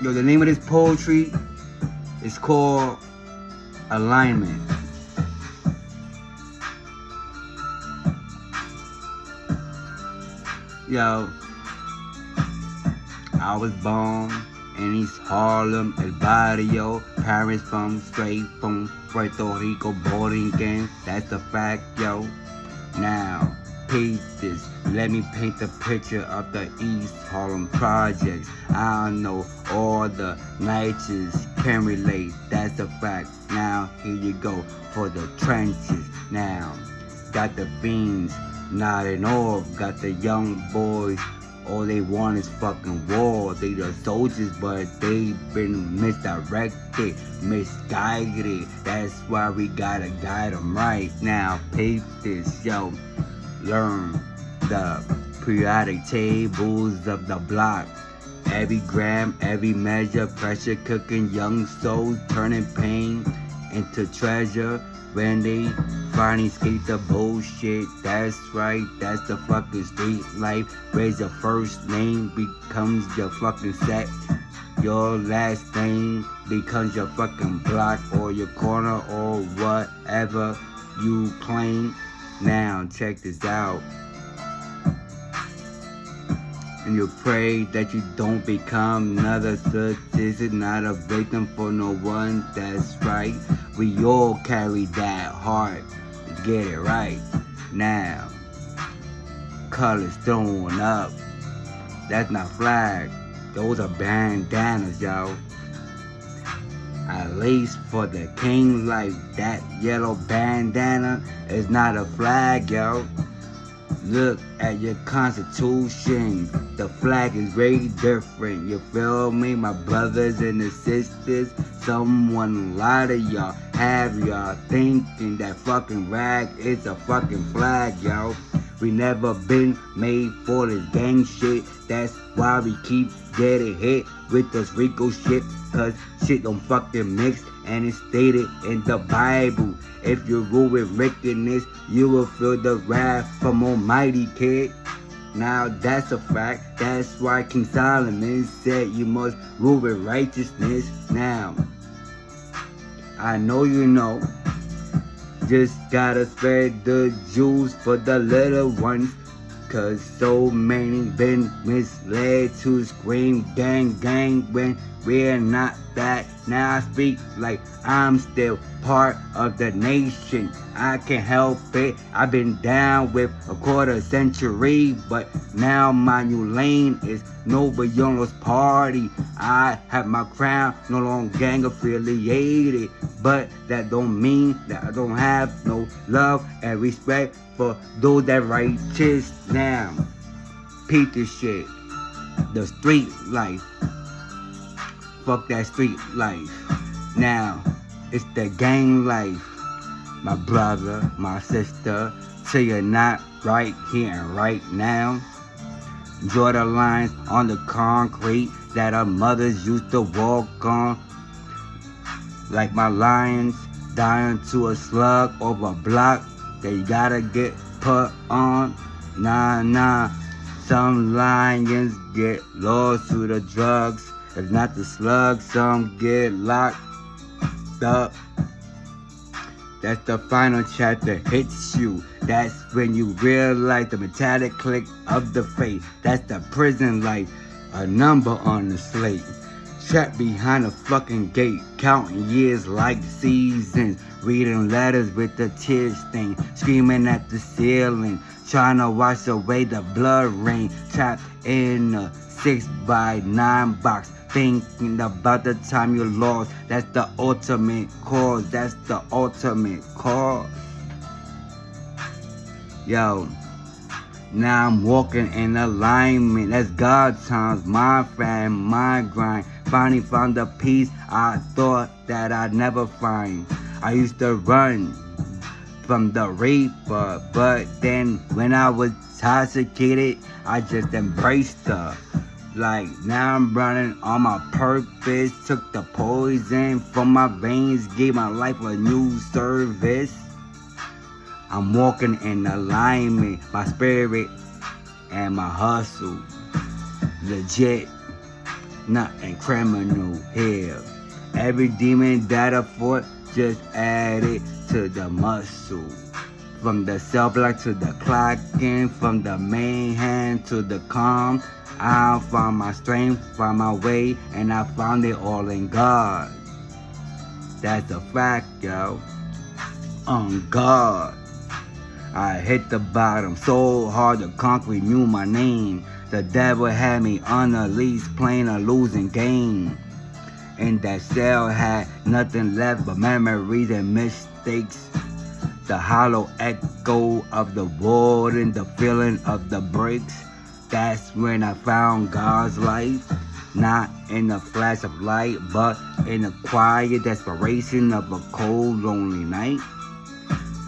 Yo, the name of this poetry is called Alignment. Yo, I was born in East Harlem, El Barrio. Parents straight from Puerto Rico, Borinquen. That's a fact, yo. Now, peep this. Let me paint the picture of the East Harlem projects. I know all the Snitches can relate. That's a fact. Now, here you go for the trenches. Now, got the fiends nodding off. Got the young boys. All they want is fucking war. They the soldiers, but they been misdirected, misguided. That's why we gotta guide them right. Now, pape this, yo. Learn the periodic tables of the block. Every gram, every measure, pressure cooking young souls, turning pain into treasure when they finally escape the bullshit. That's right, that's the fucking street life. Raise your first name becomes your fucking set. Your last name becomes your fucking block or your corner or whatever you claim. Now check this out. And you pray that you don't become another statistic, not a victim for no one. That's right. We all carry that heart. Let's get it right. Now, colors throwing up. That's not flag. Those are bandanas, yo. At least for the king life, that yellow bandana is not a flag, yo. Look at your constitution. The flag is very different. You feel me, my brothers and the sisters? Someone lied to y'all, have y'all thinking that fucking rag is a fucking flag, yo. We never been made for this gang shit. That's why we keep getting hit with this Rico shit. Cause shit don't fucking mix, and it's stated in the Bible. If you rule with wickedness, you will feel the wrath from Almighty, kid. Now that's a fact. That's why King Solomon said you must rule with righteousness. Now, I know you know. Just gotta spread the juice for the little ones. Cause so many been misled to scream gang gang when we're not that. Now I speak like I'm still part of the nation. I can't help it. I've been down with a quarter century, but now my new lane is no Beyond's party. I have my crown, no longer gang affiliated, but that don't mean that I don't have no love and respect for those that righteous. Now, peep this shit. The street life. Fuck that street life. Now, it's the gang life. My brother, my sister, till you're not right here and right now. Draw the lines on the concrete that our mothers used to walk on. Like my lions dying to a slug over a block. They gotta get put on. Nah. Some lions get lost to the drugs. If not the slugs, some get locked up. That's the final chapter hits you. That's when you realize the metallic click of the fate. That's the prison life, a number on the slate. Trapped behind a fucking gate, counting years like seasons. Reading letters with the tear stain, screaming at the ceiling, trying to wash away the blood rain. Trapped in a 6x9 box, thinking about the time you lost. That's the ultimate cause. That's the ultimate cause. Yo, now I'm walking in alignment. That's God times, my fam, my grind. Finally found the peace I thought that I'd never find. I used to run from the reaper, but then when I was intoxicated, I just embraced her. Like now I'm running on my purpose. Took the poison from my veins, gave my life a new service. I'm walking in alignment, my spirit and my hustle. Legit. nothing criminal here. Every demon that I fought just added to the muscle. From the cell block to the clocking, from the main hand to the calm. I found my strength, found my way, and I found it all in God. That's a fact, yo. On God. I hit the bottom so hard the concrete knew my name. The devil had me on a leash playing a losing game. And that cell had nothing left but memories and mistakes. The hollow echo of the warden, the feeling of the bricks. That's when I found God's light. Not in a flash of light, but in the quiet desperation of a cold, lonely night.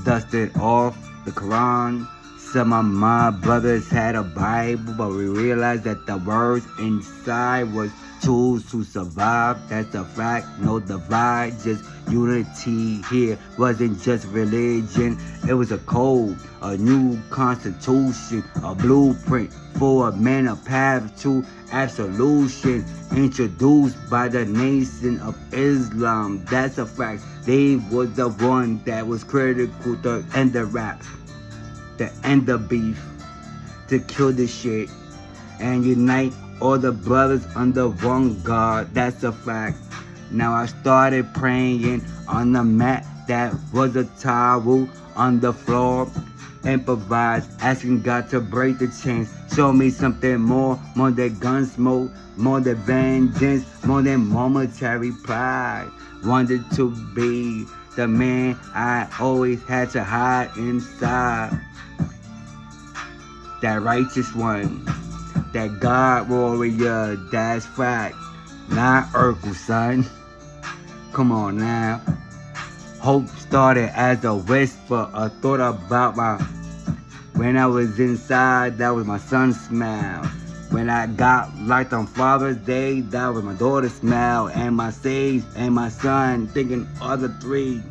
Dusted off the Quran. Some of my brothers had a Bible, but we realized that the words inside was tools to survive. That's a fact, no divide, just unity here. Wasn't just religion, it was a code, a new constitution, a blueprint for a man, a path to absolution, introduced by the nation of Islam. That's a fact. They was the one that was critical to end the rap, to end the beef, to kill the shit, and unite all the brothers under one God. That's a fact. Now I started praying on the mat that was a towel on the floor. Improvised, asking God to break the chains. Show me something more than gun smoke, more than vengeance, more than momentary pride. Wanted to be the man I always had to hide inside. That righteous one, that God warrior, that's fact. Not Urkel, son. Come on now. Hope started as a whisper, a thought about when I was inside, that was my son's smile. When I got locked on Father's Day, that was my daughter's smile. And my sage and my son, thinking other three.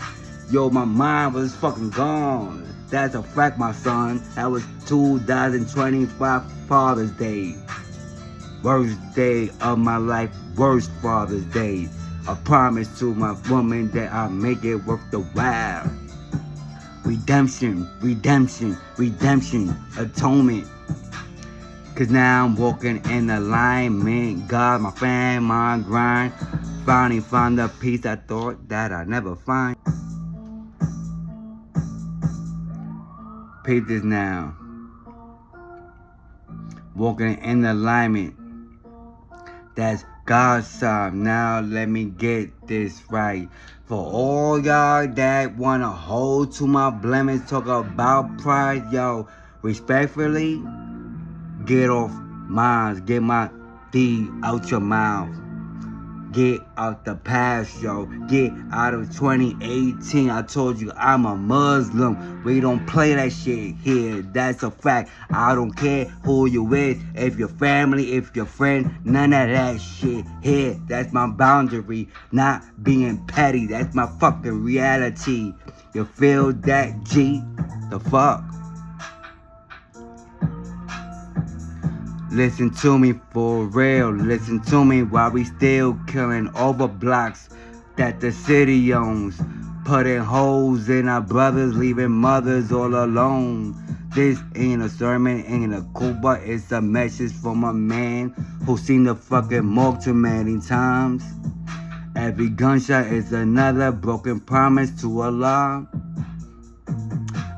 Yo, my mind was fucking gone. That's a fact, my son. That was 2025 Father's Day. Worst day of my life, worst Father's Day. I promise to my woman that I'll make it worth the while. Redemption, redemption, redemption, atonement. Cause now I'm walking in alignment. God, my fan, my grind. Finally found the peace I thought that I'd never find. Peace this now. Walking in alignment. That's God's time. Now let me get this right. For all y'all that wanna hold to my blemish, talk about pride, yo, respectfully, get off mine. Get my D out your mouth. Get out the past, yo. Get out of 2018. I told you I'm a Muslim. We don't play that shit here. That's a fact. I don't care who you with. If your family, if your friend. None of that shit here. That's my boundary. Not being petty. That's my fucking reality. You feel that, G? The fuck? Listen to me for real, listen to me while we still killing over blocks that the city owns. Putting holes in our brothers, leaving mothers all alone. This ain't a sermon, ain't a coup, but it's a message from a man who seen the fucking morgue too many times. Every gunshot is another broken promise to Allah.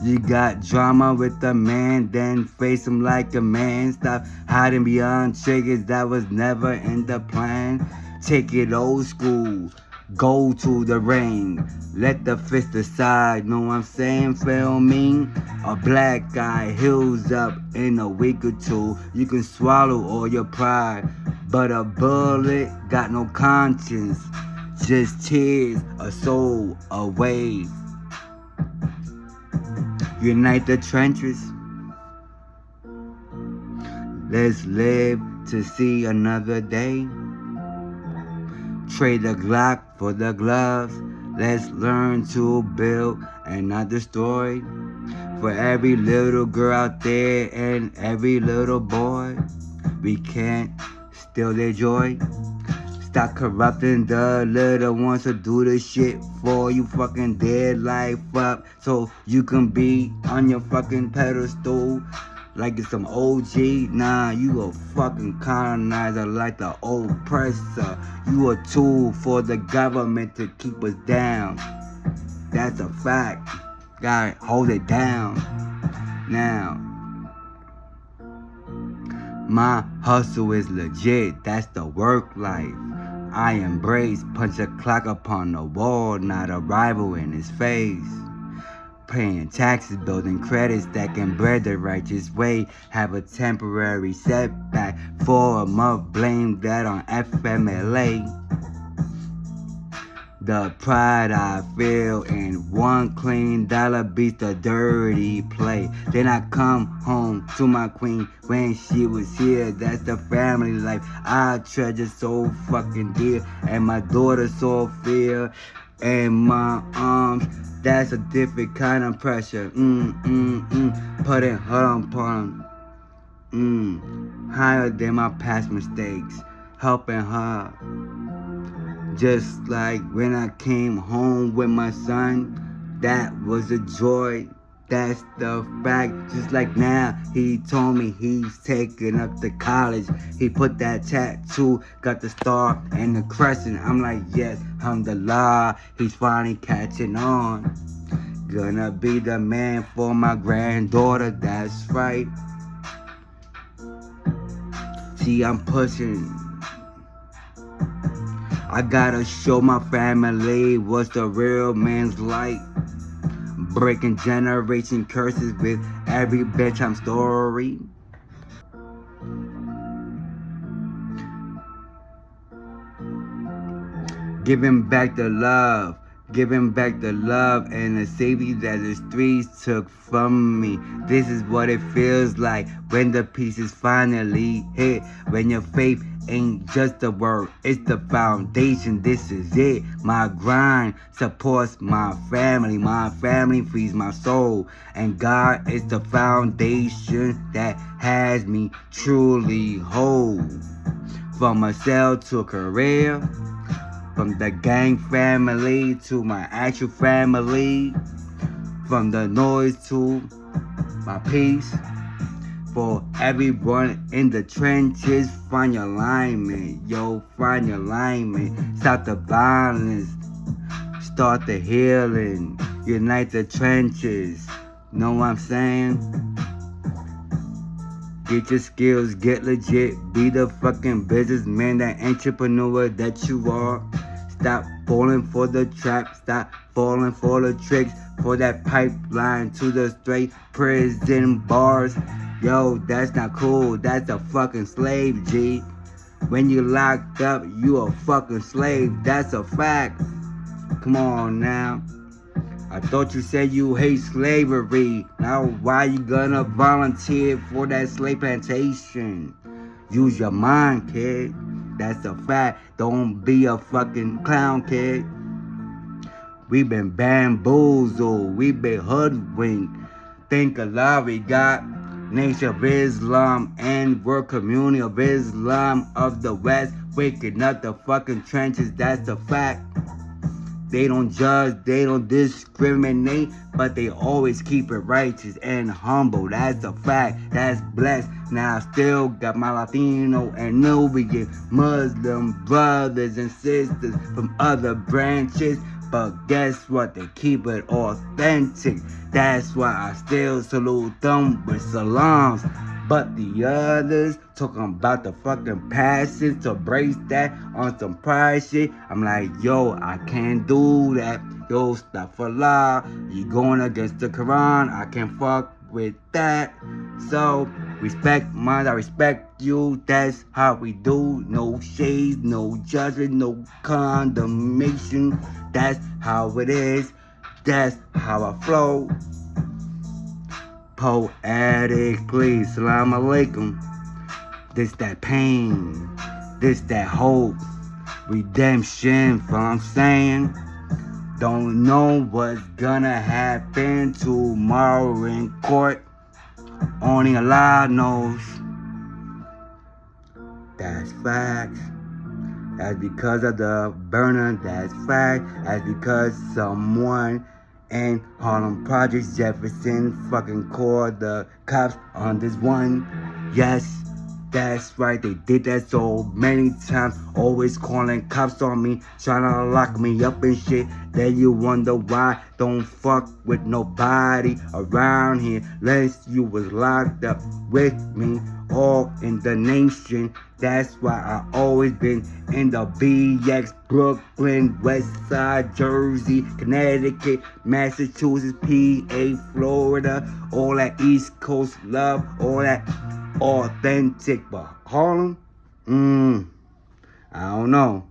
You got drama with the man, then face him like a man. Stop hiding behind triggers, that was never in the plan. Take it old school, go to the ring. Let the fist decide, know what I'm saying, feel me? A black guy heals up in a week or two. You can swallow all your pride, but a bullet got no conscience. Just tears, a soul, a wave. Unite the trenches. Let's live to see another day. Trade the Glock for the gloves. Let's learn to build and not destroy. For every little girl out there and every little boy, we can't steal their joy. Stop corrupting the little ones who do the shit for you. Fucking their life up so you can be on your fucking pedestal like it's some OG. Nah, you a fucking colonizer like the oppressor. You a tool for the government to keep us down. That's a fact. Gotta hold it down. Now, my hustle is legit, that's the work life. I embrace, punch a clock upon the wall, not a rival in his face. Paying taxes, building credit, stacking bread the righteous way. Have a temporary setback for a month, blame that on FMLA. The pride I feel in one clean dollar beats the dirty play. Then I come home to my queen when she was here. That's the family life I treasure so fucking dear. And my daughter Sophia and my arms. That's a different kind of pressure. Putting her upon higher than my past mistakes. Helping her. Just like when I came home with my son, that was a joy, that's the fact. Just like now, he told me he's taking up to college. He put that tattoo, got the star and the crescent. I'm like, yes, alhamdulillah, he's finally catching on. Gonna be the man for my granddaughter, that's right. See, I'm pushing. I gotta show my family what's the real man's like. Breaking generation curses with every bedtime story. Giving back the love. Giving back the love and the safety that the streets took from me. This is what it feels like when the pieces finally hit. When your faith ain't just a word, it's the foundation. This is it. My grind supports my family. My family feeds my soul. And God is the foundation that has me truly whole. From a cell to a career. From the gang family to my actual family. From the noise to my peace. For everyone in the trenches, find your alignment. Yo, find your alignment. Stop the violence. Start the healing. Unite the trenches. Know what I'm saying? Get your skills, get legit. Be the fucking businessman, that entrepreneur that you are. Stop falling for the trap. Stop falling for the tricks. For that pipeline to the straight prison bars. Yo, that's not cool. That's a fucking slave, G. When you locked up, you a fucking slave. That's a fact. Come on now. I thought you said you hate slavery. Now why you gonna volunteer for that slave plantation? Use your mind, kid. That's a fact. Don't be a fucking clown, kid. We been bamboozled. We been hoodwinked. Think a lot we got. Nation of Islam and World Community of Islam of the West. Waking up the fucking trenches. That's a fact. They don't judge, they don't discriminate, but they always keep it righteous and humble. That's a fact, that's blessed. Now I still got my Latino and Nubian Muslim brothers and sisters from other branches. But guess what? They keep it authentic. That's why I still salute them with salams. But the others talking about the fucking passes to brace that on some pride shit. I'm like, yo, I can't do that. Yo, astaghfirullah. You going against the Quran. I can't fuck with that. So, respect mine, I respect you. That's how we do. No shades, no judgment, no condemnation. That's how it is. That's how I flow. Poetically, salam alaikum. This that pain, this that hope, redemption, what I'm saying. Don't know what's gonna happen tomorrow in court. Only Allah knows. That's facts. That's because of the burner, that's fact. That's because someone in Harlem Projects, Jefferson, fucking called the cops on this one. Yes, that's right, they did that so many times. Always calling cops on me, trying to lock me up and shit. Then you wonder why don't fuck with nobody around here unless you was locked up with me all in the nation. That's why I always been in the BX, Brooklyn, West Side, Jersey, Connecticut, Massachusetts, PA, Florida, all that East Coast love, all that authentic. But Harlem, I don't know.